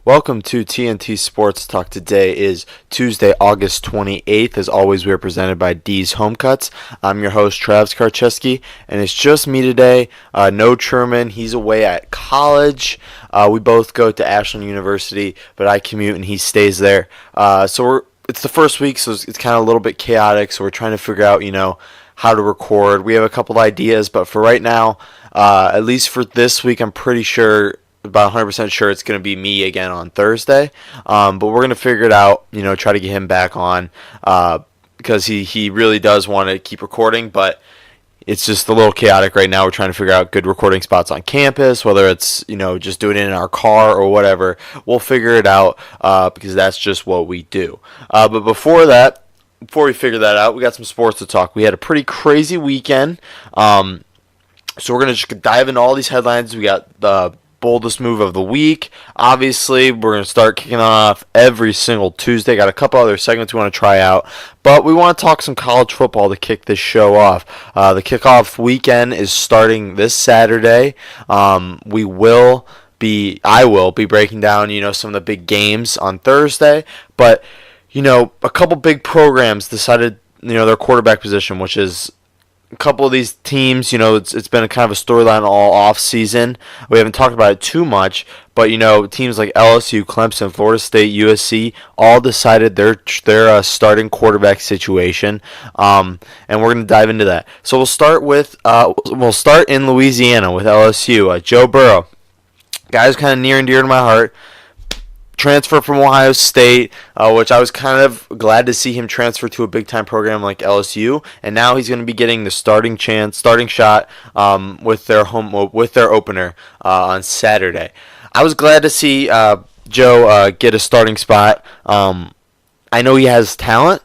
Welcome to TNT Sports Talk. Today is Tuesday, August 28th. As always, we are presented by D's Home Cuts. I'm your host, Travis Karcheski, and it's just me today. No Truman. He's away at college. We both go to Ashland University, but I commute and he stays there. It's the first week, so it's kind of a little bit chaotic, so we're trying to figure out, how to record. We have a couple ideas, but for right now, at least for this week, I'm pretty sure, about 100% sure it's going to be me again on Thursday. But we're going to figure it out, try to get him back on because he really does want to keep recording, but it's just a little chaotic right now. We're trying to figure out good recording spots on campus, whether it's, just doing it in our car or whatever. We'll figure it out because that's just what we do. But before we figure that out, we got some sports to talk. We had a pretty crazy weekend. So we're going to just dive into all these headlines. We got the boldest move of the week. Obviously, we're going to start kicking off every single Tuesday. Got a couple other segments we want to try out, but we want to talk some college football to kick this show off. The kickoff weekend is starting this Saturday. I will be breaking down, some of the big games on Thursday, but a couple big programs decided, their quarterback position, which is a couple of these teams, it's been a kind of a storyline all off season. We haven't talked about it too much, but teams like LSU, Clemson, Florida State, USC all decided their starting quarterback situation, and we're going to dive into that. So we'll start in Louisiana with LSU. Joe Burrow, guy's kind of near and dear to my heart. Transfer from Ohio State, which I was kind of glad to see him transfer to a big-time program like LSU, and now he's going to be getting the starting shot with their opener on Saturday. I was glad to see Joe get a starting spot. I know he has talent.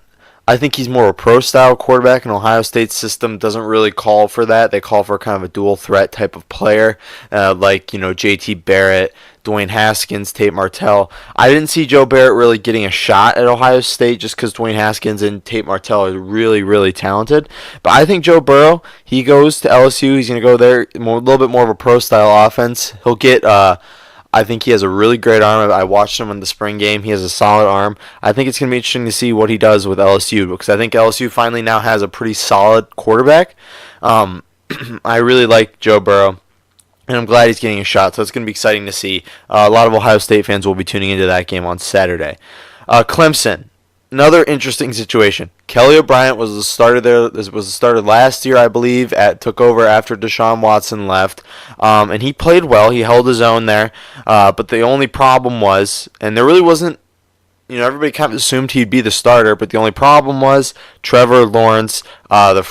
I think he's more a pro-style quarterback, and Ohio State's system doesn't really call for that. They call for kind of a dual-threat type of player, like J.T. Barrett, Dwayne Haskins, Tate Martell. I didn't see Joe Barrett really getting a shot at Ohio State just because Dwayne Haskins and Tate Martell are really, really talented. But I think Joe Burrow, he goes to LSU. He's going to go there, a little bit more of a pro-style offense. He'll get I think he has a really great arm. I watched him in the spring game. He has a solid arm. I think it's going to be interesting to see what he does with LSU because I think LSU finally now has a pretty solid quarterback. I really like Joe Burrow, and I'm glad he's getting a shot, so it's going to be exciting to see. A lot of Ohio State fans will be tuning into that game on Saturday. Clemson, another interesting situation. Kelly O'Brien was the starter there. Was the starter last year, I believe. Took over after Deshaun Watson left, and he played well. He held his own there. But the only problem was, and there really wasn't. Everybody kind of assumed he'd be the starter, but the only problem was Trevor Lawrence, the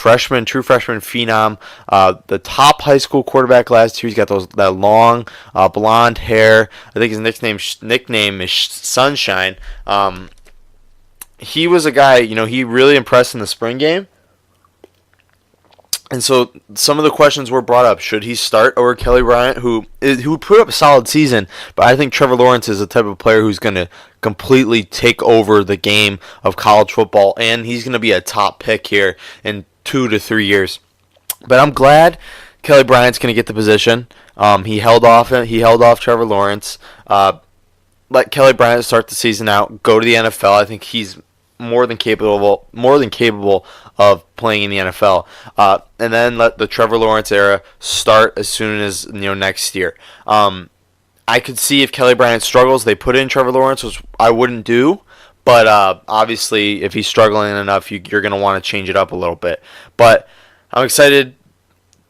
true freshman phenom, the top high school quarterback last year. He's got that long blonde hair. I think his nickname is Sunshine. He was a guy, he really impressed in the spring game. And so some of the questions were brought up. Should he start over Kelly Bryant, who put up a solid season, but I think Trevor Lawrence is the type of player who's going to completely take over the game of college football, and he's going to be a top pick here in 2 to 3 years. But I'm glad Kelly Bryant's going to get the position. He held off Trevor Lawrence. Let Kelly Bryant start the season out, go to the NFL. I think he's more than capable of playing in the NFL, and then let the Trevor Lawrence era start as soon as next year. I could see if Kelly Bryant struggles, they put in Trevor Lawrence, which I wouldn't do. But obviously, if he's struggling enough, you're going to want to change it up a little bit. But I'm excited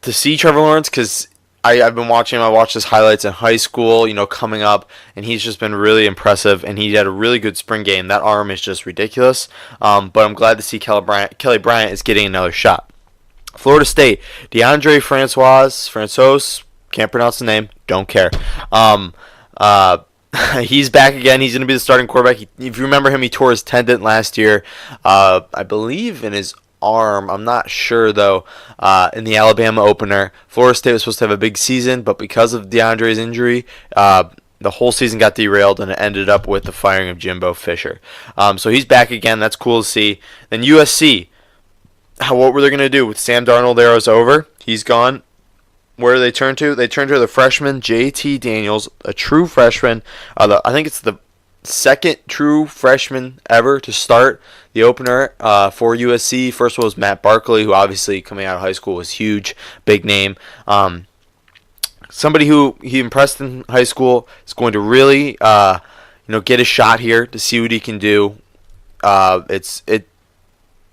to see Trevor Lawrence because I've been watching him. I watched his highlights in high school, coming up, and he's just been really impressive, and he had a really good spring game. That arm is just ridiculous, but I'm glad to see Kelly Bryant is getting another shot. Florida State, DeAndre Francois, can't pronounce the name, don't care. He's back again. He's going to be the starting quarterback. If you remember him, he tore his tendon last year, I believe in his arm. I'm not sure though. In the Alabama opener, Florida State was supposed to have a big season, but because of DeAndre's injury, the whole season got derailed, and it ended up with the firing of Jimbo Fisher. So he's back again. That's cool to see. Then USC, what were they going to do with Sam Darnold? There was over. He's gone. where do they turn to? They turn to the freshman JT Daniels, a true freshman. I think it's the second true freshman ever to start the opener for USC. First one was Matt Barkley, who obviously coming out of high school was huge, big name. Somebody who he impressed in high school is going to really get a shot here to see what he can do.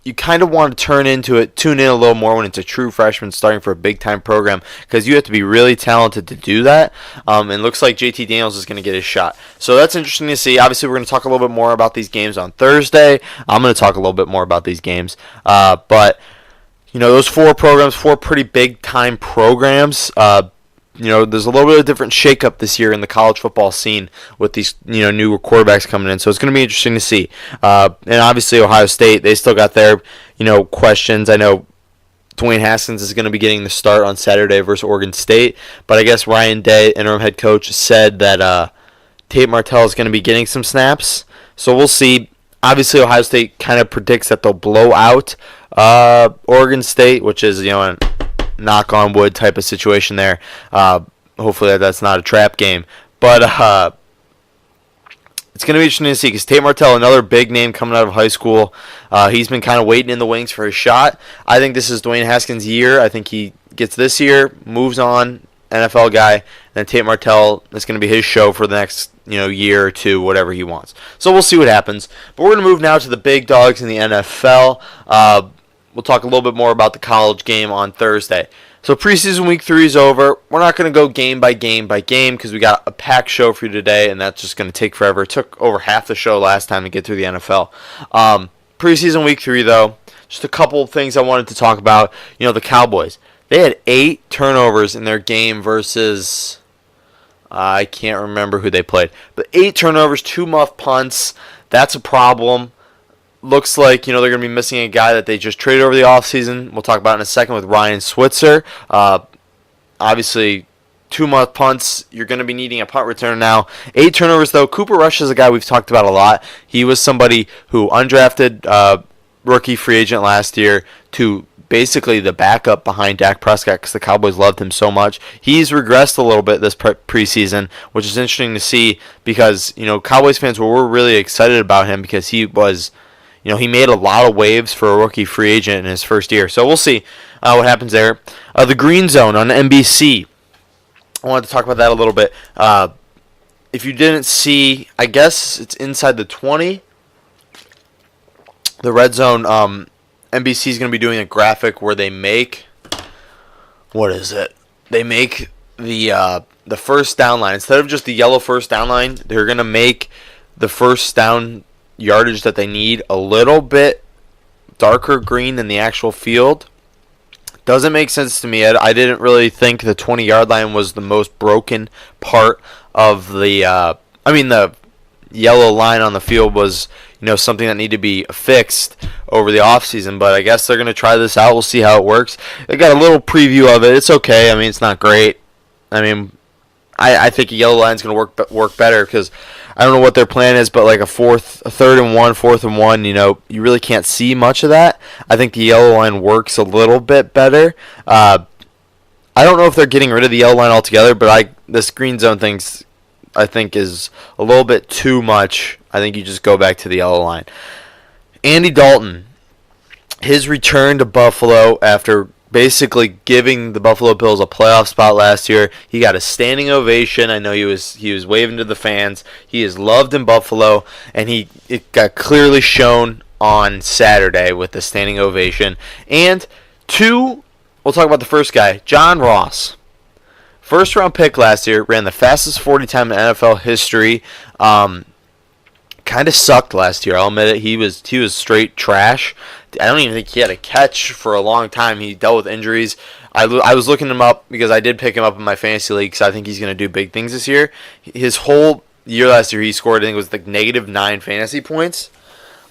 You kind of want to tune in a little more when it's a true freshman starting for a big-time program, because you have to be really talented to do that. And looks like JT Daniels is going to get his shot. So that's interesting to see. Obviously, we're going to talk a little bit more about these games on Thursday. I'm going to talk a little bit more about these games. But those four programs, four pretty big-time programs. There's a little bit of different shakeup this year in the college football scene with these, new quarterbacks coming in. So it's going to be interesting to see. And obviously Ohio State, they still got their, questions. I know Dwayne Haskins is going to be getting the start on Saturday versus Oregon State. But I guess Ryan Day, interim head coach, said that Tate Martell is going to be getting some snaps. So we'll see. Obviously Ohio State kind of predicts that they'll blow out Oregon State, which is, an knock on wood type of situation there. Hopefully that's not a trap game. But it's going to be interesting to see, because Tate Martell, another big name coming out of high school, he's been kind of waiting in the wings for his shot. I think this is Dwayne Haskins' year. I think he gets this year, moves on, NFL guy, and then Tate Martell, that's going to be his show for the next year or two, whatever he wants. So we'll see what happens. But we're going to move now to the big dogs in the NFL. We'll talk a little bit more about the college game on Thursday. So preseason week 3 is over. We're not going to go game by game because we got a packed show for you today, and that's just going to take forever. It took over half the show last time to get through the NFL. Preseason week 3, though, just a couple of things I wanted to talk about. The Cowboys. They had 8 turnovers in their game versus, I can't remember who they played. But 8 turnovers, 2 muff punts. That's a problem. Looks like, they're going to be missing a guy that they just traded over the offseason. We'll talk about in a second with Ryan Switzer. Obviously, 2 muff punts. You're going to be needing a punt returner now. 8 turnovers, though. Cooper Rush is a guy we've talked about a lot. He was somebody who undrafted rookie free agent last year to basically the backup behind Dak Prescott, because the Cowboys loved him so much. He's regressed a little bit this preseason, which is interesting to see, because, Cowboys fans were really excited about him because he was... he made a lot of waves for a rookie free agent in his first year. So we'll see what happens there. The Green Zone on NBC. I wanted to talk about that a little bit. If you didn't see, I guess it's inside the 20. The Red Zone, NBC is going to be doing a graphic where they make, what is it? They make the first down line. Instead of just the yellow first down line, they're going to make the first down yardage that they need a little bit darker green than the actual field. Doesn't make sense to me. I didn't really think the 20-yard line was the most broken part of the the yellow line on the field was something that needed to be fixed over the offseason, but I guess they're going to try this out. We'll see how it works. They got a little preview of it. It's okay. It's not great. I think a yellow line is going to work better, because I don't know what their plan is, but like a 3rd and 1, 4th and 1, you really can't see much of that. I think the yellow line works a little bit better. I don't know if they're getting rid of the yellow line altogether, but this green zone thing, I think, is a little bit too much. I think you just go back to the yellow line. Andy Dalton, his return to Buffalo after basically giving the Buffalo Bills a playoff spot last year. He got a standing ovation. I know he was waving to the fans. He is loved in Buffalo, and it got clearly shown on Saturday with the standing ovation. And 2, we'll talk about the first guy, John Ross. First round pick last year, ran the fastest 40 time in NFL history. Kind of sucked last year, I'll admit it. He was straight trash. I don't even think he had a catch for a long time. He dealt with injuries. I was looking him up because I did pick him up in my fantasy league, because I think he's going to do big things this year. His whole year last year, he scored, I think it was like -9 fantasy points.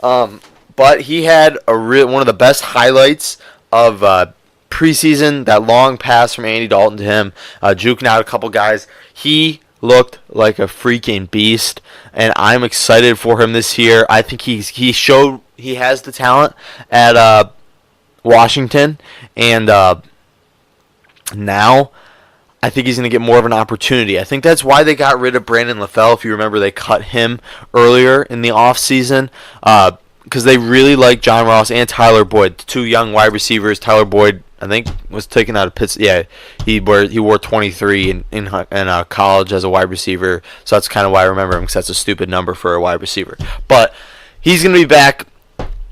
But he had one of the best highlights of preseason, that long pass from Andy Dalton to him, juking out a couple guys. He looked like a freaking beast, and I'm excited for him this year. I think he showed he has the talent at Washington, and now I think he's going to get more of an opportunity. I think that's why they got rid of Brandon LaFell. If you remember, they cut him earlier in the offseason because they really like John Ross and Tyler Boyd, the two young wide receivers. Tyler Boyd, I think, was taken out of Pittsburgh. Yeah, he wore 23 in college as a wide receiver, so that's kind of why I remember him, because that's a stupid number for a wide receiver. But he's going to be back,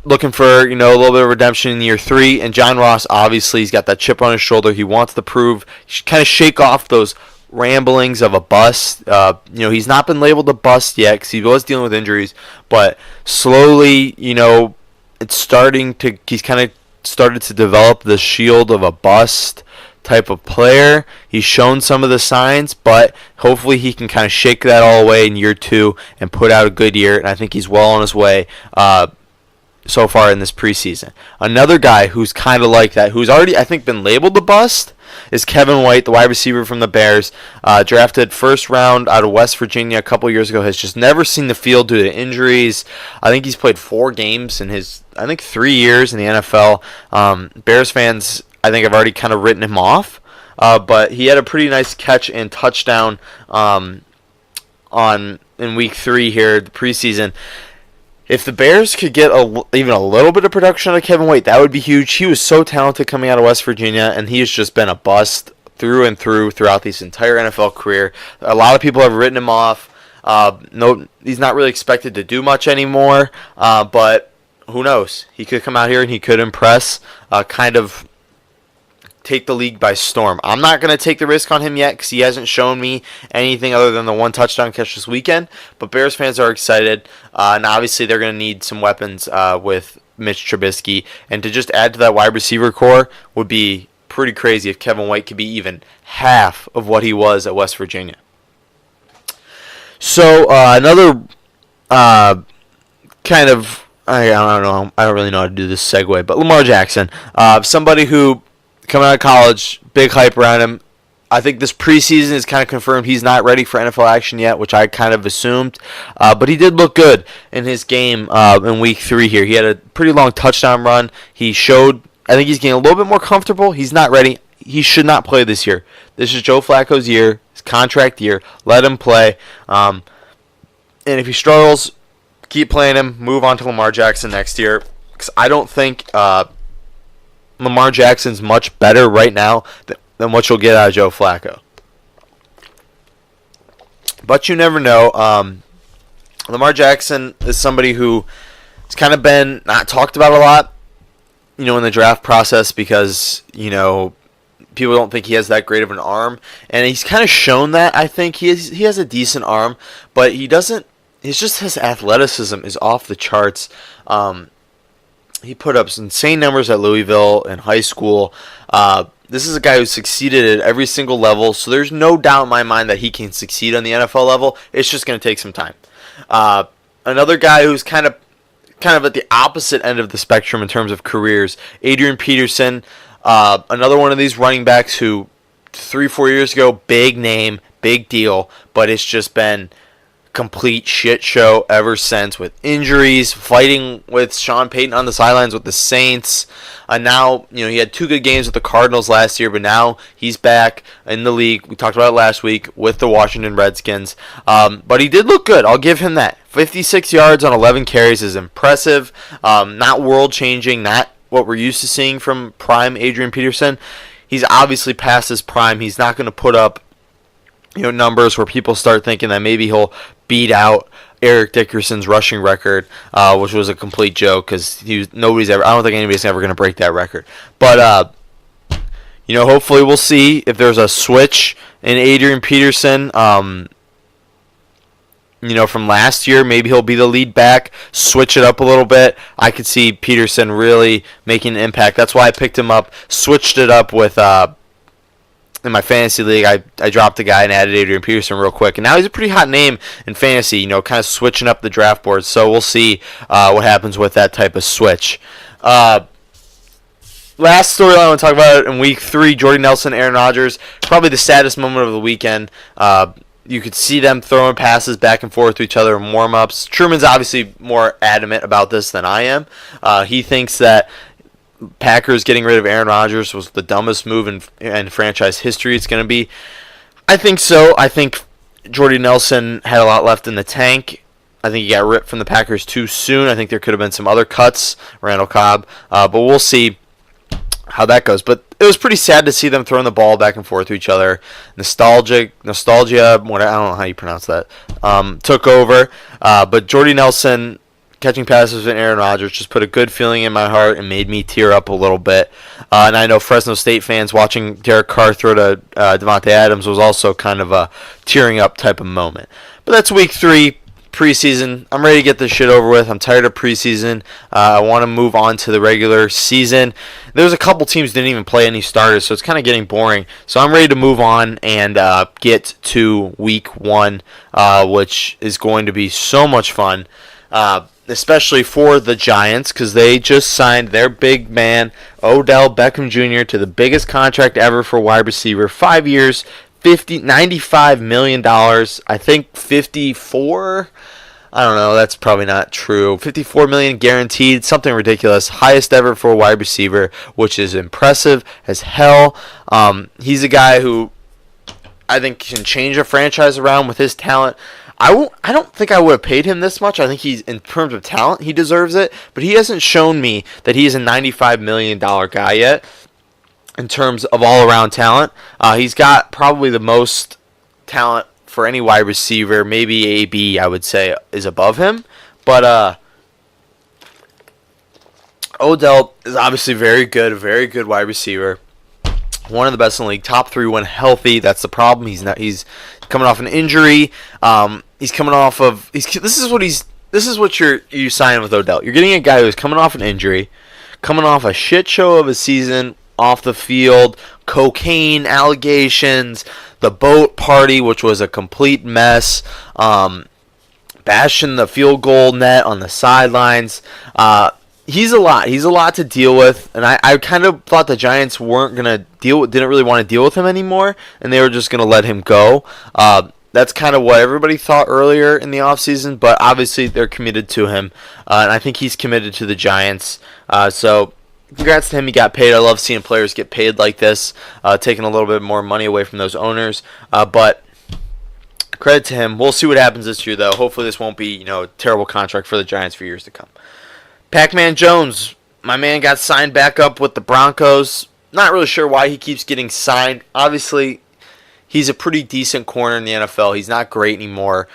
looking for, a little bit of redemption in year 3. And John Ross, obviously, he's got that chip on his shoulder. He wants to prove, kind of shake off those ramblings of a bust. He's not been labeled a bust yet because he was dealing with injuries, but slowly, it's he's kind of started to develop the shield of a bust type of player. He's shown some of the signs, but hopefully he can kind of shake that all away in year 2 and put out a good year. And I think he's well on his way so far in this preseason. Another guy who's kind of like that, who's already, I think, been labeled a bust, is Kevin White, the wide receiver from the Bears, drafted first round out of West Virginia a couple years ago, has just never seen the field due to injuries. I think he's played 4 games in his, 3 years in the NFL. Bears fans, I think, have already kind of written him off, but he had a pretty nice catch and touchdown in week 3 here, the preseason. If the Bears could get even a little bit of production out of Kevin White, that would be huge. He was so talented coming out of West Virginia, and he has just been a bust through and through throughout his entire NFL career. A lot of people have written him off. No, he's not really expected to do much anymore, but who knows? He could come out here and he could impress, kind of take the league by storm. I'm not going to take the risk on him yet because he hasn't shown me anything other than the 1 touchdown catch this weekend. But Bears fans are excited, and obviously they're going to need some weapons with Mitch Trubisky. And to just add to that wide receiver core would be pretty crazy if Kevin White could be even half of what he was at West Virginia. So another kind of, I don't know, I don't really know how to do this segue, but Lamar Jackson, somebody who, coming out of college, big hype around him. I think this preseason is kind of confirmed he's not ready for NFL action yet, which I kind of assumed. But he did look good in his game in week 3 here. He had a pretty long touchdown run. He showed, I think he's getting a little bit more comfortable. He's not ready. He should not play this year. This is Joe Flacco's year, his contract year. Let him play. And if he struggles, keep playing him. Move on to Lamar Jackson next year. Because I don't think Lamar Jackson's much better right now than what you'll get out of Joe Flacco. But you never know. Lamar Jackson is somebody who has kind of been not talked about a lot, in the draft process because, people don't think he has that great of an arm. And he's kind of shown that, I think. He has a decent arm, but he doesn't. His athleticism is off the charts. He put up some insane numbers at Louisville in high school. This is a guy who succeeded at every single level, so there's no doubt in my mind that he can succeed on the NFL level. It's just going to take some time. Another guy who's kind of at the opposite end of the spectrum in terms of careers, Adrian Peterson, another one of these running backs who 3-4 years ago, big name, big deal, but it's just been complete shit show ever since, with injuries, fighting with Sean Payton on the sidelines with the Saints. Now, he had 2 good games with the Cardinals last year, but now he's back in the league. We talked about it last week with the Washington Redskins. But he did look good. I'll give him that. 56 yards on 11 carries is impressive. Not world-changing, not what we're used to seeing from prime Adrian Peterson. He's obviously past his prime. He's not going to put up numbers where people start thinking that maybe he'll beat out Eric Dickerson's rushing record, which was a complete joke because I don't think anybody's ever going to break that record. But hopefully we'll see if there's a switch in Adrian Peterson. From last year, maybe he'll be the lead back, switch it up a little bit. I could see Peterson really making an impact. That's why I picked him up, switched it up with in my fantasy league. I dropped the guy and added Adrian Peterson real quick, and now he's a pretty hot name in fantasy, kind of switching up the draft board. So we'll see what happens with that type of switch. Last storyline I want to talk about in week 3, Jordy Nelson, Aaron Rodgers, probably the saddest moment of the weekend. You could see them throwing passes back and forth to each other in warm-ups. Truman's obviously more adamant about this than I am. He thinks that Packers getting rid of Aaron Rodgers was the dumbest move in franchise history it's going to be? I think so. I think Jordy Nelson had a lot left in the tank. I think he got ripped from the Packers too soon. I think there could have been some other cuts, Randall Cobb, but we'll see how that goes. But it was pretty sad to see them throwing the ball back and forth to each other. Nostalgia, what, I don't know how you pronounce that, took over. But Jordy Nelson catching passes with Aaron Rodgers just put a good feeling in my heart and made me tear up a little bit. And I know Fresno State fans watching Derek Carr throw to Devontae Adams was also kind of a tearing up type of moment. But that's week 3. Preseason. I'm ready to get this shit over with. I'm tired of preseason. I want to move on to the regular season. There's a couple teams didn't even play any starters, so it's kind of getting boring. So I'm ready to move on and get to week 1, which is going to be so much fun, especially for the Giants, because they just signed their big man, Odell Beckham Jr., to the biggest contract ever for wide receiver. 5 years, $95 million. I think 54. I don't know. That's probably not true. $54 million guaranteed. Something ridiculous. Highest ever for a wide receiver, which is impressive as hell. He's a guy who I think can change a franchise around with his talent. I don't think I would have paid him this much. I think he's, in terms of talent, he deserves it. But he hasn't shown me that he's a $95 million guy yet. In terms of all-around talent, he's got probably the most talent for any wide receiver. Maybe AB, I would say, is above him. But Odell is obviously very good wide receiver. One of the best in the league. Top 3 when healthy. That's the problem. He's coming off an injury. He's coming off of. This is what you sign with Odell. You're getting a guy who's coming off an injury, coming off a shit show of a season. Off the field, cocaine allegations, the boat party, which was a complete mess, bashing the field goal net on the sidelines. He's a lot to deal with, and I kind of thought the Giants didn't really want to deal with him anymore, and they were just gonna let him go. That's kind of what everybody thought earlier in the offseason, but obviously they're committed to him, and I think he's committed to the Giants. So congrats to him. He got paid. I love seeing players get paid like this, taking a little bit more money away from those owners. But credit to him. We'll see what happens this year, though. Hopefully this won't be a terrible contract for the Giants for years to come. Pac-Man Jones, my man, got signed back up with the Broncos. Not really sure why he keeps getting signed. Obviously, he's a pretty decent corner in the NFL. He's not great anymore.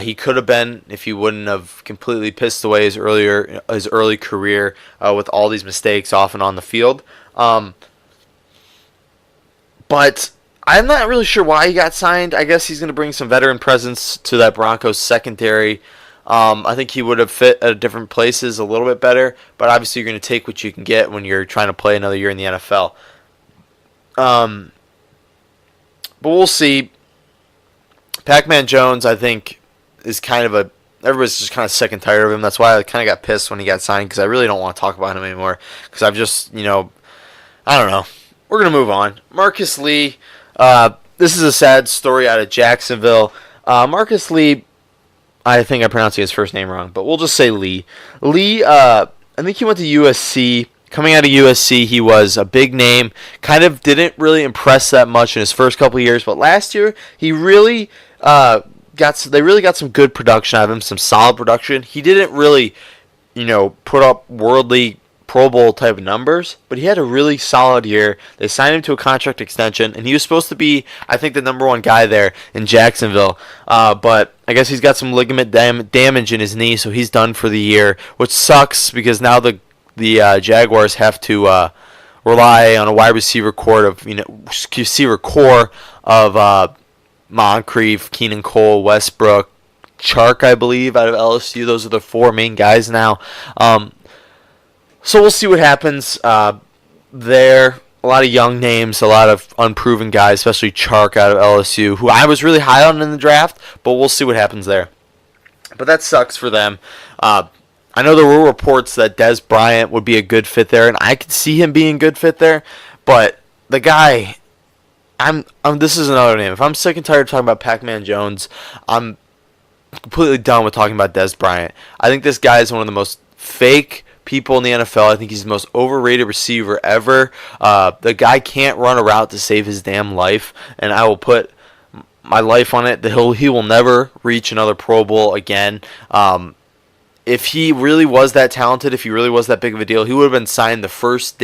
He could have been if he wouldn't have completely pissed away his early career with all these mistakes off and on the field. But I'm not really sure why he got signed. I guess he's going to bring some veteran presence to that Broncos secondary. I think he would have fit at different places a little bit better. But obviously you're going to take what you can get when you're trying to play another year in the NFL. But we'll see. Pac-Man Jones, I think, is kind of everybody's just kind of sick and tired of him. That's why I kind of got pissed when he got signed, because I really don't want to talk about him anymore. Because I've just, I don't know. We're going to move on. Marcus Lee, this is a sad story out of Jacksonville. Marcus Lee, I think I'm pronouncing his first name wrong, but we'll just say Lee. Lee, I think he went to USC. Coming out of USC, he was a big name. Kind of didn't really impress that much in his first couple of years, but last year he really got some good production out of him, some solid production. He didn't really, put up worldly Pro Bowl type numbers, but he had a really solid year. They signed him to a contract extension, and he was supposed to be, I think, the number 1 guy there in Jacksonville. But I guess he's got some ligament damage in his knee, so he's done for the year, which sucks because now the Jaguars have to rely on a wide receiver core of Moncrief, Keenan Cole, Westbrook, Chark, I believe, out of LSU. Those are the 4 main guys now. So we'll see what happens there. A lot of young names, a lot of unproven guys, especially Chark out of LSU, who I was really high on in the draft, but we'll see what happens there. But that sucks for them. I know there were reports that Dez Bryant would be a good fit there, and I could see him being a good fit there. But the guy, this is another name. If I'm sick and tired of talking about Pac-Man Jones, I'm completely done with talking about Dez Bryant. I think this guy is one of the most fake people in the NFL. I think he's the most overrated receiver ever. The guy can't run a route to save his damn life, and I will put my life on it that he will never reach another Pro Bowl again. If he really was that talented, if he really was that big of a deal, he would have been signed the first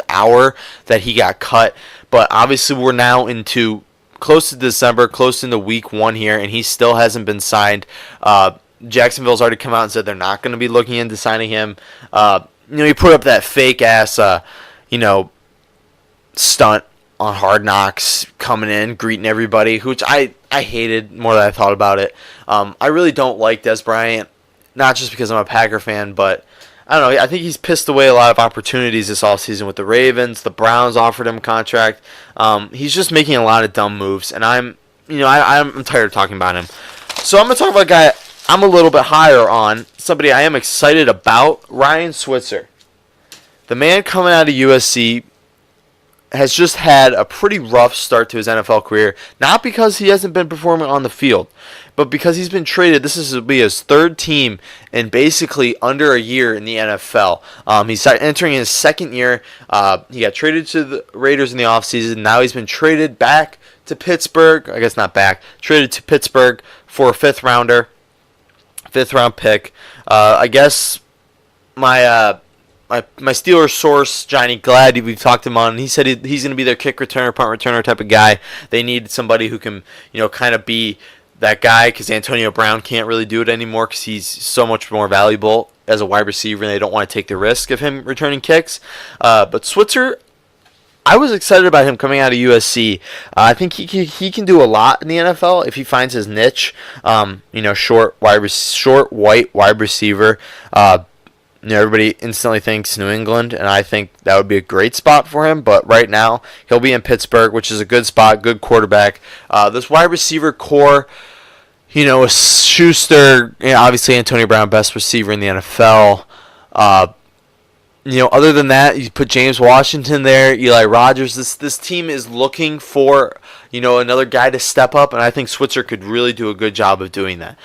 hour that he got cut. But obviously we're now into close to December, close into week 1 here, and he still hasn't been signed. Jacksonville's already come out and said they're not going to be looking into signing him. He put up that fake-ass, stunt on Hard Knocks, coming in, greeting everybody, which I hated more than I thought about it. I really don't like Des Bryant. Not just because I'm a Packer fan, but I don't know. I think he's pissed away a lot of opportunities this offseason with the Ravens. The Browns offered him a contract. He's just making a lot of dumb moves, and I'm tired of talking about him. So I'm going to talk about a guy I'm a little bit higher on, somebody I am excited about, Ryan Switzer. The man coming out of USC has just had a pretty rough start to his NFL career, not because he hasn't been performing on the field, but because he's been traded. This will be his 3rd team in basically under a year in the NFL. He's entering his 2nd year. He got traded to the Raiders in the offseason. Now he's been traded back to Pittsburgh. I guess not back. Traded to Pittsburgh for a 5th round pick. I guess my Steelers source, Johnny Glad, we've talked to him on, and he said he's going to be their kick returner, punt returner type of guy. They need somebody who can, kind of be that guy, because Antonio Brown can't really do it anymore because he's so much more valuable as a wide receiver, and they don't want to take the risk of him returning kicks. But Switzer, I was excited about him coming out of USC. I think he can do a lot in the NFL if he finds his niche. Short white wide receiver. Everybody instantly thinks New England, and I think that would be a great spot for him. But right now, he'll be in Pittsburgh, which is a good spot, good quarterback. This wide receiver core, Schuster, obviously Antonio Brown, best receiver in the NFL. Other than that, you put James Washington there, Eli Rogers. This team is looking for, another guy to step up, and I think Switzer could really do a good job of doing that.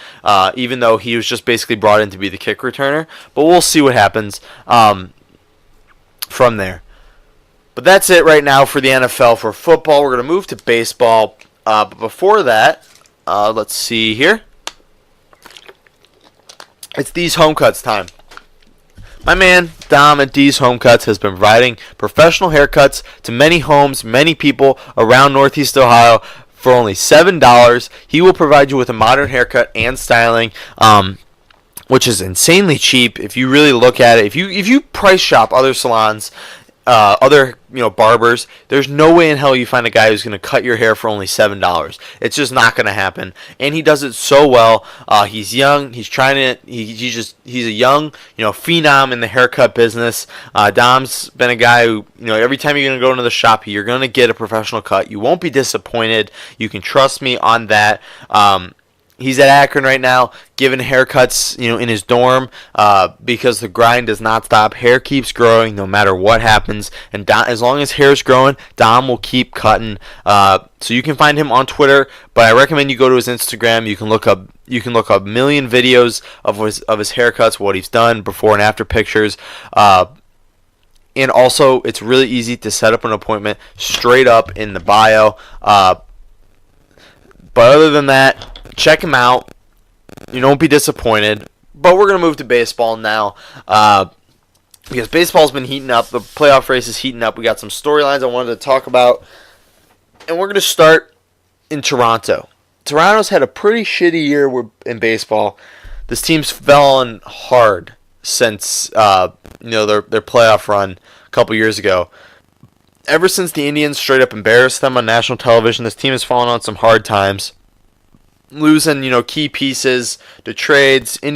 Even though he was just basically brought in to be the kick returner, but we'll see what happens from there. But that's it right now for the NFL. For football, we're going to move to baseball. But before that, let's see here. It's D's Home Cuts time. My man, Dom at D's Home Cuts, has been providing professional haircuts to many homes, many people around Northeast Ohio for only $7. He will provide you with a modern haircut and styling, which is insanely cheap if you really look at it. If you price shop other salons, other barbers, there's no way in hell you find a guy who's going to cut your hair for only $7. It's just not going to happen, and he does it so well. He's young. He's trying to. He's a young phenom in the haircut business. Dom's been a guy who every time you're going to go into the shop, you're going to get a professional cut. You won't be disappointed. You can trust me on that. He's at Akron right now, giving haircuts, in his dorm, because the grind does not stop. Hair keeps growing no matter what happens, and Dom, as long as hair's growing, Dom will keep cutting. So you can find him on Twitter, but I recommend you go to his Instagram. You can look up a million videos of his haircuts, what he's done, before and after pictures. And also, it's really easy to set up an appointment straight up in the bio. But other than that, check him out. You won't be disappointed. But we're going to move to baseball now. Because baseball's been heating up. The playoff race is heating up. We got some storylines I wanted to talk about. And we're going to start in Toronto. Toronto's had a pretty shitty year in baseball. This team's fallen hard since their playoff run a couple years ago. Ever since the Indians straight up embarrassed them on national television, this team has fallen on some hard times. Losing, key pieces to trades. I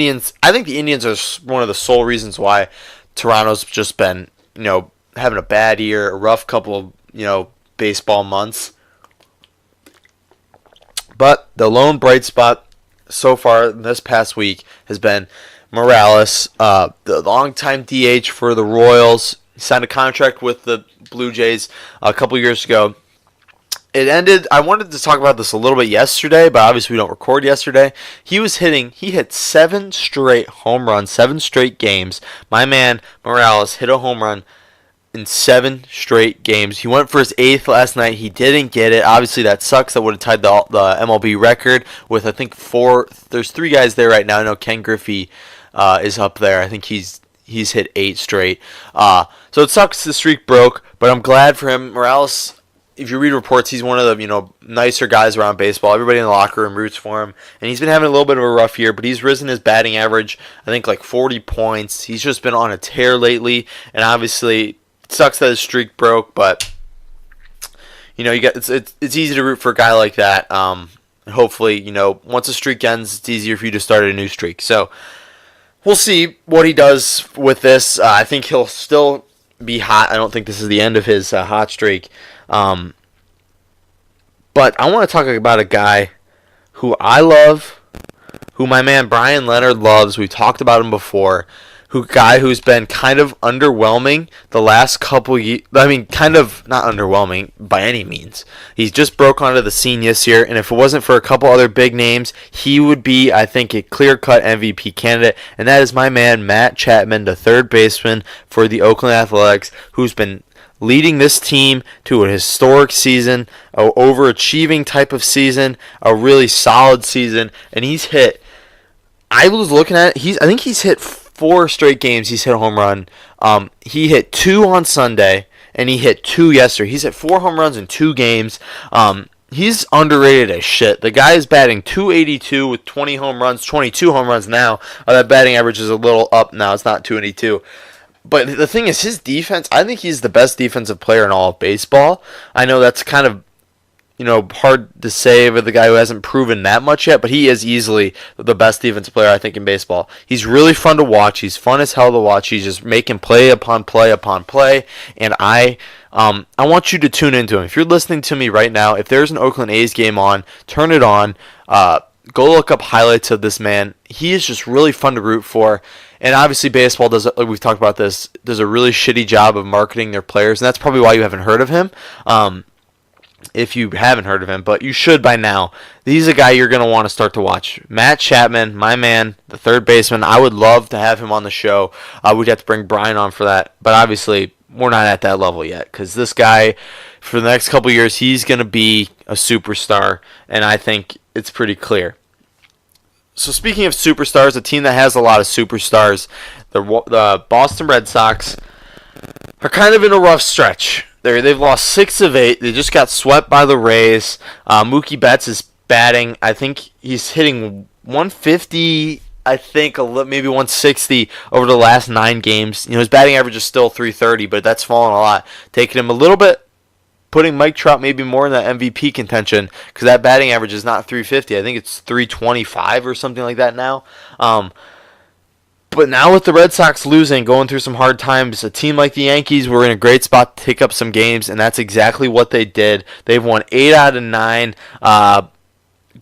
think the Indians are one of the sole reasons why Toronto's just been, having a bad year, a rough couple of, baseball months. But the lone bright spot so far this past week has been Morales, the longtime DH for the Royals. He signed a contract with the Blue Jays a couple years ago. it ended. I wanted to talk about this a little bit yesterday, but obviously we don't record yesterday. He hit 7 straight home runs, 7 straight games. My man Morales hit a home run in 7 straight games. He went for his 8th last night. He didn't get it. Obviously, that sucks. That would have tied the MLB record with, I think, 4. There's 3 guys there right now. I know Ken Griffey is up there. I think he's hit 8 straight. So it sucks the streak broke, but I'm glad for him. Morales, if you read reports, he's one of the nicer guys around baseball. Everybody in the locker room roots for him, and he's been having a little bit of a rough year, but he's risen his batting average, I think, like 40 points. He's just been on a tear lately, and obviously it sucks that his streak broke, but it's easy to root for a guy like that. Hopefully, once a streak ends, it's easier for you to start a new streak. So we'll see what he does with this. I think he'll still be hot. I don't think this is the end of his hot streak. But I want to talk about a guy who I love, who my man Brian Leonard loves. We've talked about him before. Guy who's been kind of underwhelming the last couple years. I mean, kind of not underwhelming by any means. He's just broke onto the scene this year, and if it wasn't for a couple other big names, he would be, I think, a clear-cut MVP candidate, and that is my man Matt Chapman, the third baseman for the Oakland Athletics, who's been leading this team to a historic season, a overachieving type of season, a really solid season, and he's hit. I was looking at it. I think he's hit 4 straight games. He's hit a home run. He hit 2 on Sunday, and he hit 2 yesterday. He's hit 4 home runs in 2 games. He's underrated as shit. The guy is batting .282 with 20 home runs, 22 home runs now. That batting average is a little up now. It's not .282. But the thing is, his defense, I think he's the best defensive player in all of baseball. I know that's kind of hard to say with the guy who hasn't proven that much yet, but he is easily the best defensive player, I think, in baseball. He's really fun to watch. He's fun as hell to watch. He's just making play upon play upon play, and I want you to tune into him. If you're listening to me right now, if there's an Oakland A's game on, turn it on. Go look up highlights of this man. He is just really fun to root for. And obviously baseball we've talked about this, does a really shitty job of marketing their players, and that's probably why you haven't heard of him. If you haven't heard of him, but you should by now. He's a guy you're going to want to start to watch. Matt Chapman, my man, the third baseman. I would love to have him on the show. We'd have to bring Brian on for that, but obviously we're not at that level yet, because this guy, for the next couple years, he's going to be a superstar, and I think it's pretty clear. So speaking of superstars, a team that has a lot of superstars, the Boston Red Sox are kind of in a rough stretch. They've lost 6 of 8. They just got swept by the Rays. Mookie Betts is batting. I think he's hitting 150, I think maybe 160 over the last 9 games. His batting average is still .330, but that's fallen a lot. Taking him a little bit, putting Mike Trout maybe more in that MVP contention, because that batting average is not .350. I think it's .325 or something like that now. But now with the Red Sox losing, going through some hard times, a team like the Yankees were in a great spot to take up some games, and that's exactly what they did. They've won 8 out of 9.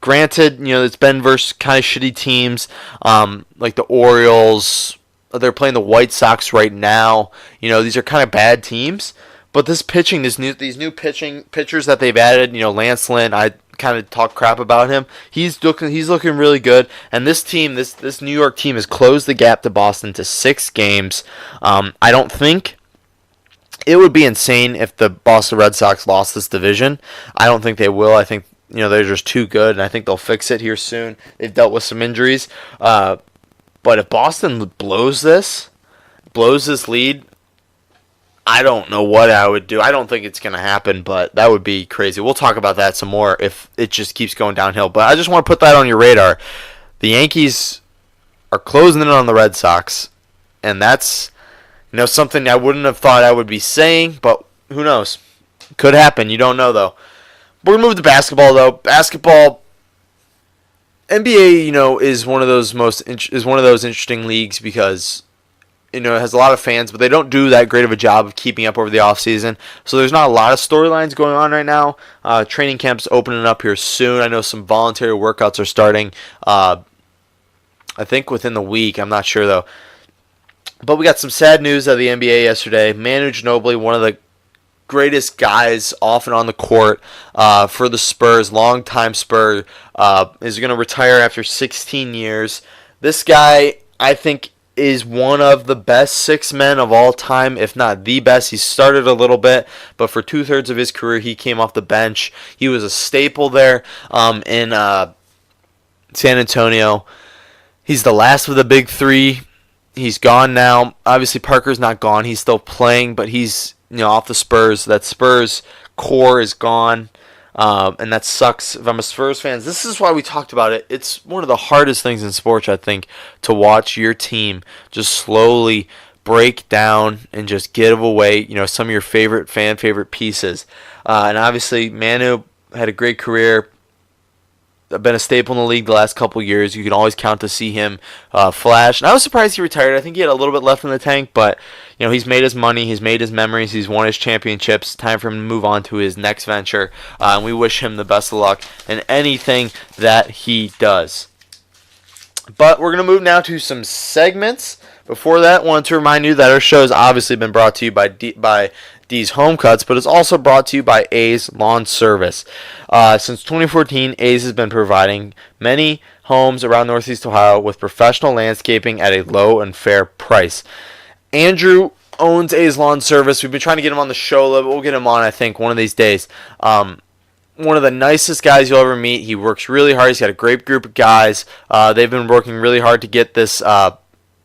Granted, it's been versus kind of shitty teams, like the Orioles. They're playing the White Sox right now. These are kind of bad teams. But this pitching, these new pitchers that they've added, Lance Lynn, I kind of talk crap about him. He's looking really good, and this team, this New York team, has closed the gap to Boston to 6 games. I don't think it would be insane if the Boston Red Sox lost this division. I don't think they will. I think they're just too good, and I think they'll fix it here soon. They've dealt with some injuries, but if Boston blows this lead, I don't know what I would do. I don't think it's going to happen, but that would be crazy. We'll talk about that some more if it just keeps going downhill. But I just want to put that on your radar. The Yankees are closing in on the Red Sox, and that's something I wouldn't have thought I would be saying, but who knows? Could happen. You don't know, though. We're going to move to basketball, though. Basketball, NBA, is one of those interesting leagues because it has a lot of fans, but they don't do that great of a job of keeping up over the offseason. So there's not a lot of storylines going on right now. Training camp's opening up here soon. I know some voluntary workouts are starting, I think within the week. I'm not sure, though. But we got some sad news out of the NBA yesterday. Manu Ginobili, one of the greatest guys off and on the court for the Spurs. Longtime Spur is going to retire after 16 years. This guy, I think, is one of the best six men of all time, if not the best. He started a little bit, but for 2/3 of his career, he came off the bench. He was a staple there in San Antonio. He's the last of the big three. He's gone now. Obviously, Parker's not gone. He's still playing, but he's off the Spurs. That Spurs core is gone. And that sucks if I'm a Spurs fan. This is why we talked about it. It's one of the hardest things in sports, I think, to watch your team just slowly break down and just give away, some of your favorite pieces. And obviously, Manu had a great career. Been a staple in the league the last couple years. You can always count to see him flash. And I was surprised he retired. I think he had a little bit left in the tank, but he's made his money, he's made his memories, he's won his championships. Time for him to move on to his next venture. And we wish him the best of luck in anything that he does. But we're going to move now to some segments. Before that, I wanted to remind you that our show has obviously been brought to you by D's Home Cuts, but it's also brought to you by A's Lawn Service. Since 2014, A's has been providing many homes around Northeast Ohio with professional landscaping at a low and fair price. Andrew owns A's Lawn Service. We've been trying to get him on the show a little bit. We'll get him on, I think, one of these days. One of the nicest guys you'll ever meet. He works really hard. He's got a great group of guys. They've been working really hard to get this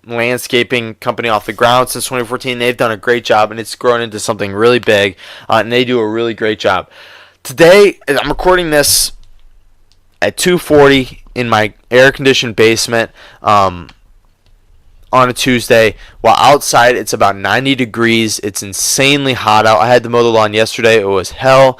landscaping company off the ground since 2014. They've done a great job, and it's grown into something really big, and they do a really great job. Today, I'm recording this at 2:40 in my air-conditioned basement on a Tuesday, while outside it's about 90 degrees. It's insanely hot out. I had to mow the lawn yesterday. It was hell.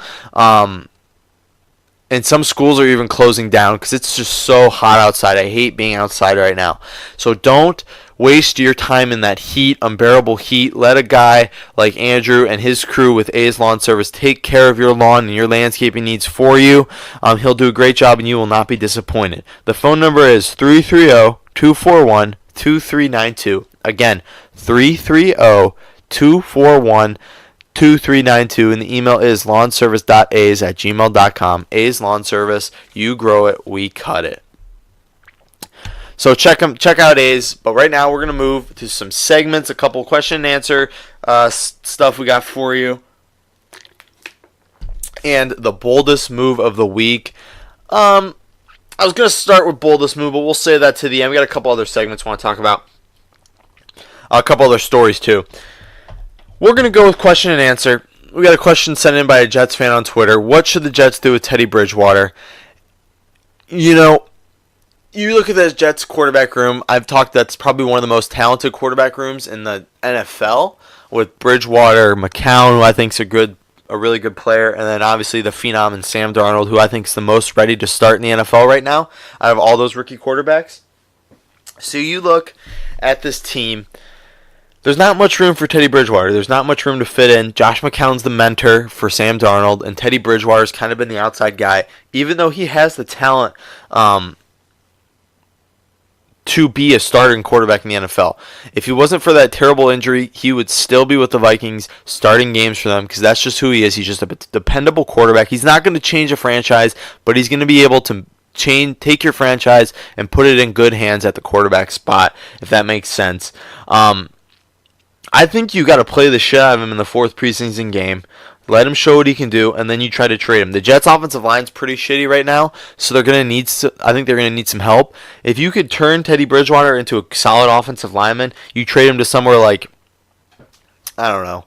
And some schools are even closing down because it's just so hot outside. I hate being outside right now. So don't waste your time in that heat, unbearable heat. Let a guy like Andrew and his crew with A's Lawn Service take care of your lawn and your landscaping needs for you. He'll do a great job and you will not be disappointed. The phone number is 330-241-2392. Again, 330-241-2392. 2392, and the email is lawnservice.a's@gmail.com. A's Lawn Service, you grow it, we cut it. So check out A's, but right now we're going to move to some segments, a couple question and answer stuff we got for you, and the boldest move of the week. I was going to start with boldest move, but we'll save that to the end. We got a couple other segments I want to talk about, a couple other stories too. We're going to go with question and answer. We got a question sent in by a Jets fan on Twitter. What should the Jets do with Teddy Bridgewater? You look at the Jets quarterback room. I've talked that's probably one of the most talented quarterback rooms in the NFL with Bridgewater, McCown, who I think is a really good player, and then obviously the phenom and Sam Darnold, who I think is the most ready to start in the NFL right now out of all those rookie quarterbacks. So you look at this team. There's not much room for Teddy Bridgewater. There's not much room to fit in. Josh McCown's the mentor for Sam Darnold, and Teddy Bridgewater's kind of been the outside guy, even though he has the talent to be a starting quarterback in the NFL. If he wasn't for that terrible injury, he would still be with the Vikings starting games for them because that's just who he is. He's just a dependable quarterback. He's not going to change a franchise, but he's going to be able to take your franchise and put it in good hands at the quarterback spot, if that makes sense. I think you got to play the shit out of him in the fourth preseason game. Let him show what he can do, and then you try to trade him. The Jets' offensive line's pretty shitty right now, so I think they're going to need some help. If you could turn Teddy Bridgewater into a solid offensive lineman, you trade him to somewhere like, I don't know,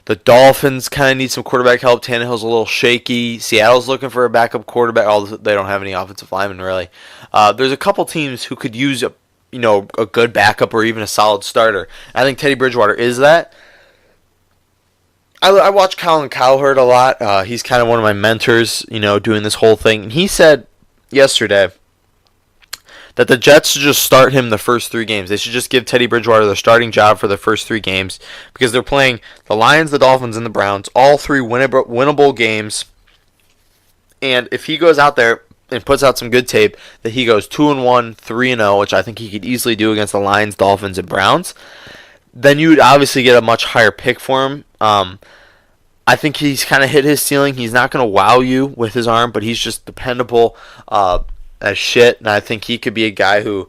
the Dolphins kind of need some quarterback help. Tannehill's a little shaky. Seattle's looking for a backup quarterback, although they don't have any offensive linemen really. There's a couple teams who could use a good backup or even a solid starter. I think Teddy Bridgewater is that. I watch Colin Cowherd a lot. He's kind of one of my mentors, doing this whole thing. And he said yesterday that the Jets should just start him the first 3 games. They should just give Teddy Bridgewater the starting job for the first 3 games because they're playing the Lions, the Dolphins, and the Browns, all 3 winnable games. And if he goes out there and puts out some good tape, that he goes 2-1, 3-0, which I think he could easily do against the Lions, Dolphins, and Browns, then you would obviously get a much higher pick for him. I think he's kind of hit his ceiling. He's not going to wow you with his arm, but he's just dependable as shit. And I think he could be a guy who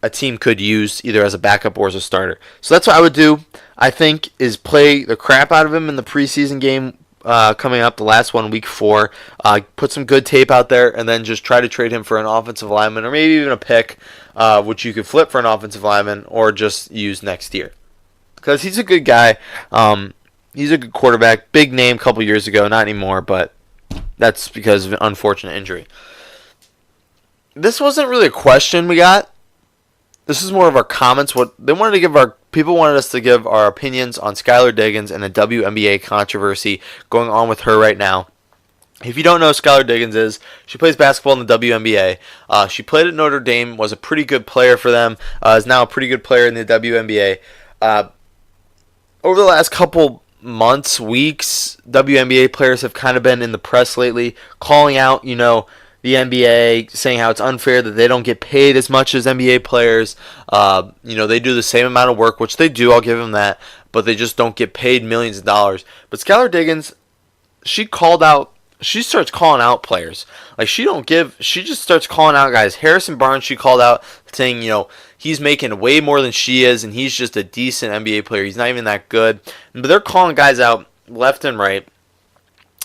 a team could use either as a backup or as a starter. So that's what I would do, I think, is play the crap out of him in the preseason game coming up, the last one, week 4. Put some good tape out there, and then just try to trade him for an offensive lineman or maybe even a pick, which you could flip for an offensive lineman or just use next year. Because he's a good guy. He's a good quarterback. Big name a couple years ago, not anymore, but that's because of an unfortunate injury. This wasn't really a question we got. This is more of our comments. What they wanted to give people wanted us to give our opinions on Skylar Diggins and the WNBA controversy going on with her right now. If you don't know who Skylar Diggins is, she plays basketball in the WNBA. She played at Notre Dame, was a pretty good player for them, is now a pretty good player in the WNBA. Over the last couple months, weeks, WNBA players have kind of been in the press lately, calling out, the NBA, saying how it's unfair that they don't get paid as much as NBA players. They do the same amount of work, which they do, I'll give them that, but they just don't get paid millions of dollars. But Skylar Diggins, she starts calling out players. She just starts calling out guys. Harrison Barnes, she called out, saying, he's making way more than she is, and he's just a decent NBA player. He's not even that good. But they're calling guys out left and right,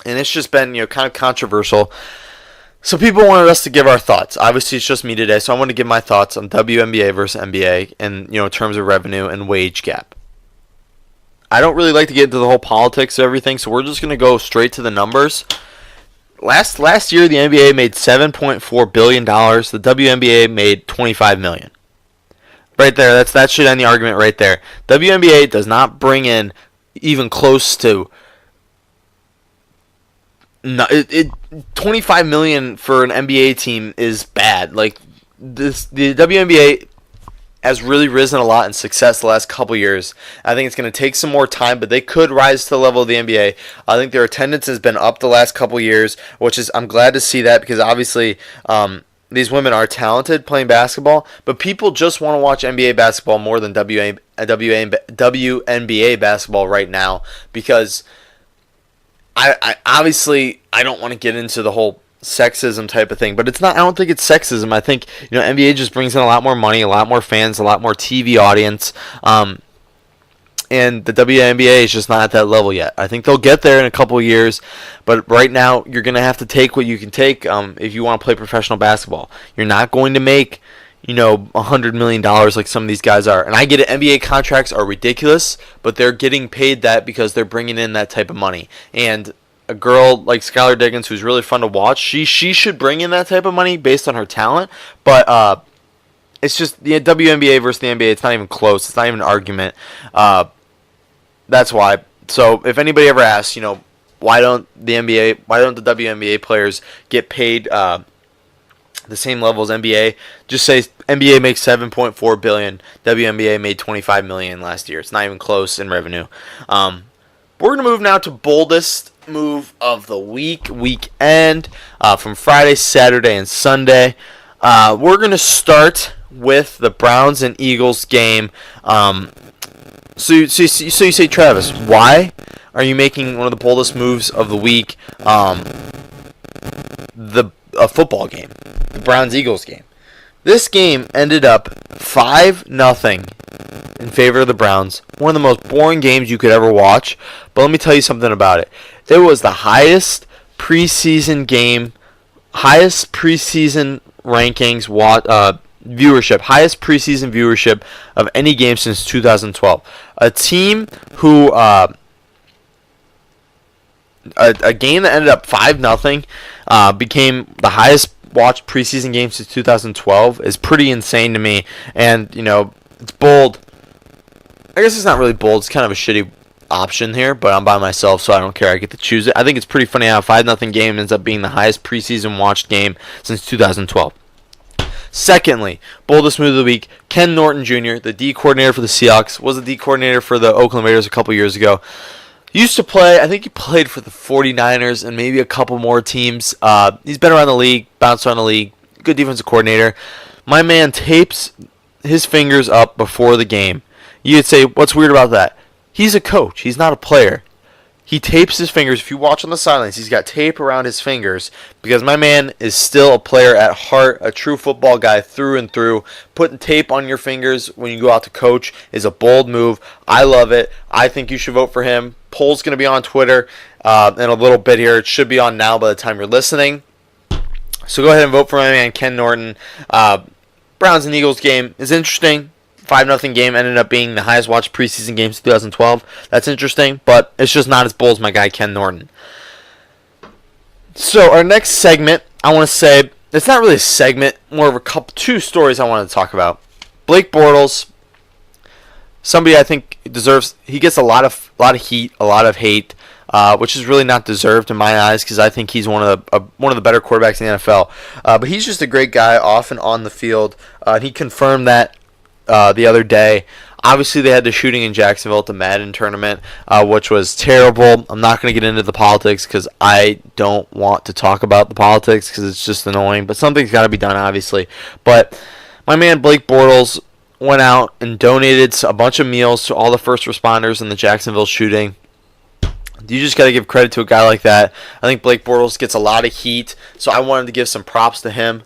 and it's just been, kind of controversial. So people wanted us to give our thoughts. Obviously, it's just me today, so I want to give my thoughts on WNBA versus NBA and, in terms of revenue and wage gap. I don't really like to get into the whole politics of everything, so we're just going to go straight to the numbers. Last year, the NBA made $7.4 billion. The WNBA made $25 million. Right there, that should end the argument right there. WNBA does not bring in even close to... No, $25 million for an NBA team is bad. The WNBA has really risen a lot in success the last couple years. I think it's going to take some more time, but they could rise to the level of the NBA. I think their attendance has been up the last couple years, I'm glad to see that because obviously these women are talented playing basketball, but people just want to watch NBA basketball more than WNBA basketball right now because I don't want to get into the whole sexism type of thing, but it's not. I don't think it's sexism. I think NBA just brings in a lot more money, a lot more fans, a lot more TV audience, and the WNBA is just not at that level yet. I think they'll get there in a couple of years, but right now you're gonna have to take what you can take if you want to play professional basketball. You're not going to make $100 million like some of these guys are. And I get it, NBA contracts are ridiculous, but they're getting paid that because they're bringing in that type of money. And a girl like Skylar Diggins, who's really fun to watch, she should bring in that type of money based on her talent. But it's just the WNBA versus the NBA, it's not even close. It's not even an argument. That's why. So if anybody ever asks, why don't the WNBA players get paid the same level as NBA, just say NBA makes $7.4 billion, WNBA made $25 million last year. It's not even close in revenue. We're going to move now to boldest move of the weekend, from Friday, Saturday, and Sunday. We're going to start with the Browns and Eagles game. So you say, Travis, why are you making one of the boldest moves of the week a football game, the Browns-Eagles game? This game ended up 5-0 in favor of the Browns. One of the most boring games you could ever watch. But let me tell you something about it. It was the highest preseason rankings, viewership, highest preseason viewership of any game since 2012. A team who, a game that ended up 5-0, became the highest watched preseason game since 2012 is pretty insane to me. And, it's bold. I guess it's not really bold. It's kind of a shitty option here, but I'm by myself, so I don't care. I get to choose it. I think it's pretty funny how a 5-0 game ends up being the highest preseason watched game since 2012. Secondly, boldest move of the week, Ken Norton Jr., the D coordinator for the Seahawks, was the D coordinator for the Oakland Raiders a couple years ago. Used to play, I think he played for the 49ers and maybe a couple more teams. He's been around the league, bounced around the league, good defensive coordinator. My man tapes his fingers up before the game. You'd say, what's weird about that? He's a coach. He's not a player. He tapes his fingers. If you watch on the sidelines, he's got tape around his fingers because my man is still a player at heart, a true football guy through and through. Putting tape on your fingers when you go out to coach is a bold move. I love it. I think you should vote for him. Poll's going to be on Twitter in a little bit here. It should be on now by the time you're listening. So go ahead and vote for my man Ken Norton. Browns and Eagles game is interesting. 5-0 game ended up being the highest watched preseason game since 2012. That's interesting, but it's just not as bold as my guy Ken Norton. So our next segment, I want to say, it's not really a segment, more of two stories I want to talk about. Blake Bortles, somebody I think deserves. He gets a lot of heat, a lot of hate, which is really not deserved in my eyes because I think he's one of the better quarterbacks in the NFL. But he's just a great guy off and on the field. He confirmed that the other day. Obviously, they had the shooting in Jacksonville at the Madden tournament, which was terrible. I'm not going to get into the politics because I don't want to talk about the politics because it's just annoying. But something's got to be done, obviously. But my man Blake Bortles went out and donated a bunch of meals to all the first responders in the Jacksonville shooting. You just got to give credit to a guy like that. I think Blake Bortles gets a lot of heat, so I wanted to give some props to him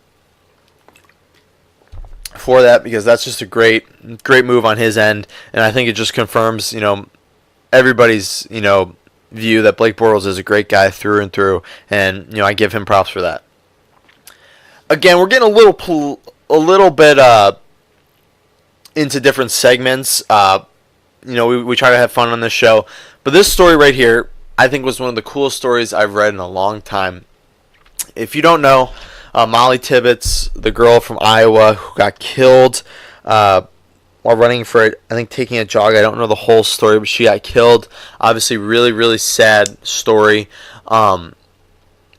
for that because that's just a great move on his end, and I think it just confirms, everybody's, view that Blake Bortles is a great guy through and through, and I give him props for that. Again, we're getting a little bit into different segments. We try to have fun on this show, but this story right here, I think was one of the coolest stories I've read in a long time. If you don't know, Molly Tibbetts, the girl from Iowa who got killed while running for, taking a jog. I don't know the whole story, but she got killed. Obviously, really, really sad story. But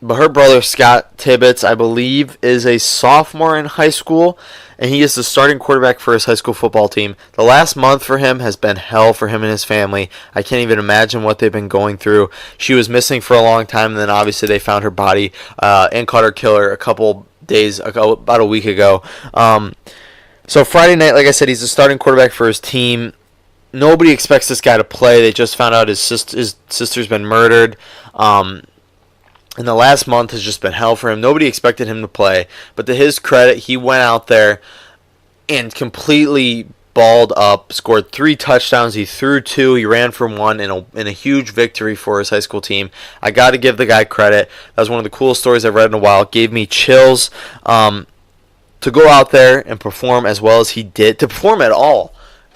her brother, Scott Tibbetts, I believe, is a sophomore in high school, and he is the starting quarterback for his high school football team. The last month for him has been hell for him and his family. I can't even imagine what they've been going through. She was missing for a long time, and then obviously they found her body and caught her killer a couple days ago, about a week ago. So Friday night, like I said, he's the starting quarterback for his team. Nobody expects this guy to play. They just found out his sister's been murdered. And the last month has just been hell for him. Nobody expected him to play. But to his credit, he went out there and completely balled up, scored 3 touchdowns. He threw 2. He ran for 1 in a huge victory for his high school team. I got to give the guy credit. That was one of the coolest stories I've read in a while. It gave me chills to go out there and perform as well as he did. To perform at all.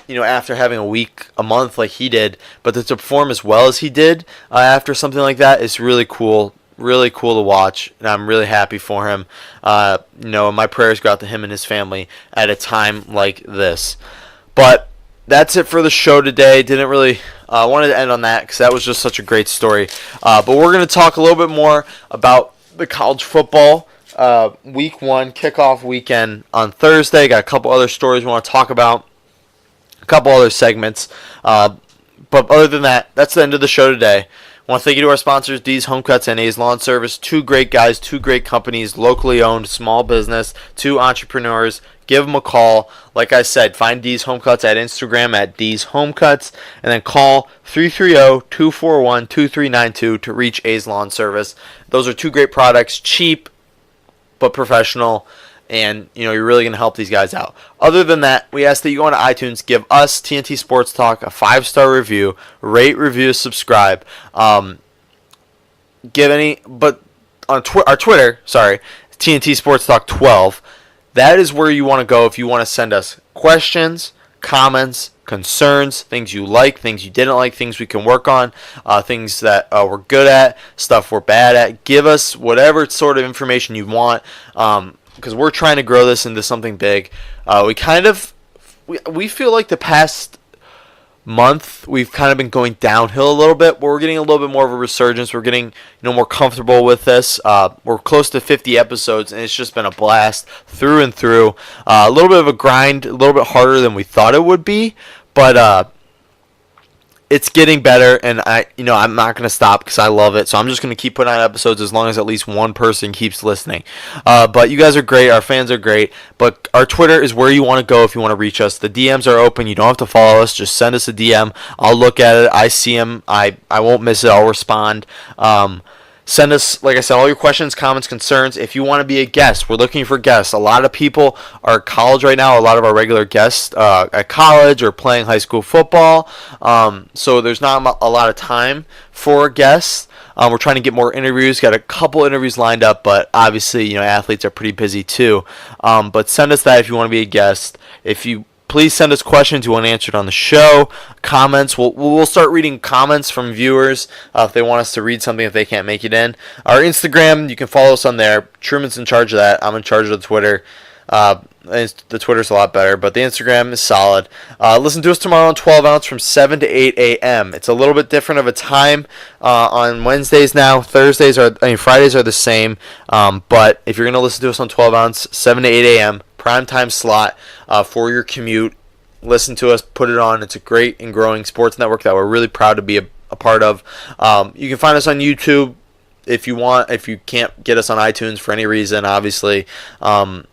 After having a month like he did. But to perform as well as he did after something like that is really cool. Really cool to watch, and I'm really happy for him. My prayers go out to him and his family at a time like this. But that's it for the show today. Didn't really wanted to end on that because that was just such a great story. But we're going to talk a little bit more about the college football week 1 kickoff weekend on Thursday. Got a couple other stories we want to talk about, a couple other segments. But other than that, that's the end of the show today. I want to thank you to our sponsors, D's Home Cuts and A's Lawn Service. 2 great guys, 2 great companies, locally owned, small business, 2 entrepreneurs. Give them a call. Like I said, find D's Home Cuts at Instagram at D's Home Cuts, and then call 330-241-2392 to reach A's Lawn Service. Those are 2 great products, cheap but professional. And, you're really going to help these guys out. Other than that, we ask that you go on to iTunes, give us, TNT Sports Talk, a 5-star review, rate, review, subscribe. But on our Twitter, TNT Sports Talk 12, that is where you want to go if you want to send us questions, comments, concerns, things you like, things you didn't like, things we can work on, things that we're good at, stuff we're bad at. Give us whatever sort of information you want. Because we're trying to grow this into something big. We feel like the past month we've kind of been going downhill a little bit, but we're getting a little bit more of a resurgence. We're getting more comfortable with this. We're close to 50 episodes, and it's just been a blast through and through. A little bit of a grind, a little bit harder than we thought it would be, but it's getting better, and I'm not going to stop because I love it. So I'm just going to keep putting out episodes as long as at least one person keeps listening. But you guys are great. Our fans are great. But our Twitter is where you want to go if you want to reach us. The DMs are open. You don't have to follow us. Just send us a DM. I'll look at it. I see them. I won't miss it. I'll respond. Send us, like I said, all your questions, comments, concerns. If you want to be a guest, we're looking for guests. A lot of people are at college right now. A lot of our regular guests at college or playing high school football. So there's not a lot of time for guests. We're trying to get more interviews. Got a couple interviews lined up, but obviously, athletes are pretty busy too. But send us that if you want to be a guest. Please send us questions you want answered on the show, comments. We'll start reading comments from viewers if they want us to read something if they can't make it in. Our Instagram, you can follow us on there. Truman's in charge of that. I'm in charge of the Twitter. The Twitter's a lot better, but the Instagram is solid. Listen to us tomorrow on 12 ounce from 7 to 8 a.m. It's a little bit different of a time on Wednesdays now. Fridays are the same. But if you're going to listen to us on 12 ounce, 7 to 8 a.m., prime time slot for your commute. Listen to us, put it on. It's a great and growing sports network that we're really proud to be a part of. You can find us on YouTube if you want, if you can't get us on iTunes for any reason, obviously. But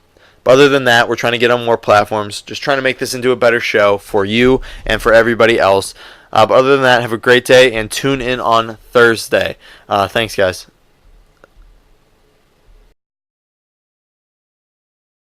other than that, we're trying to get on more platforms, just trying to make this into a better show for you and for everybody else. But other than that, have a great day and tune in on Thursday. Thanks, guys.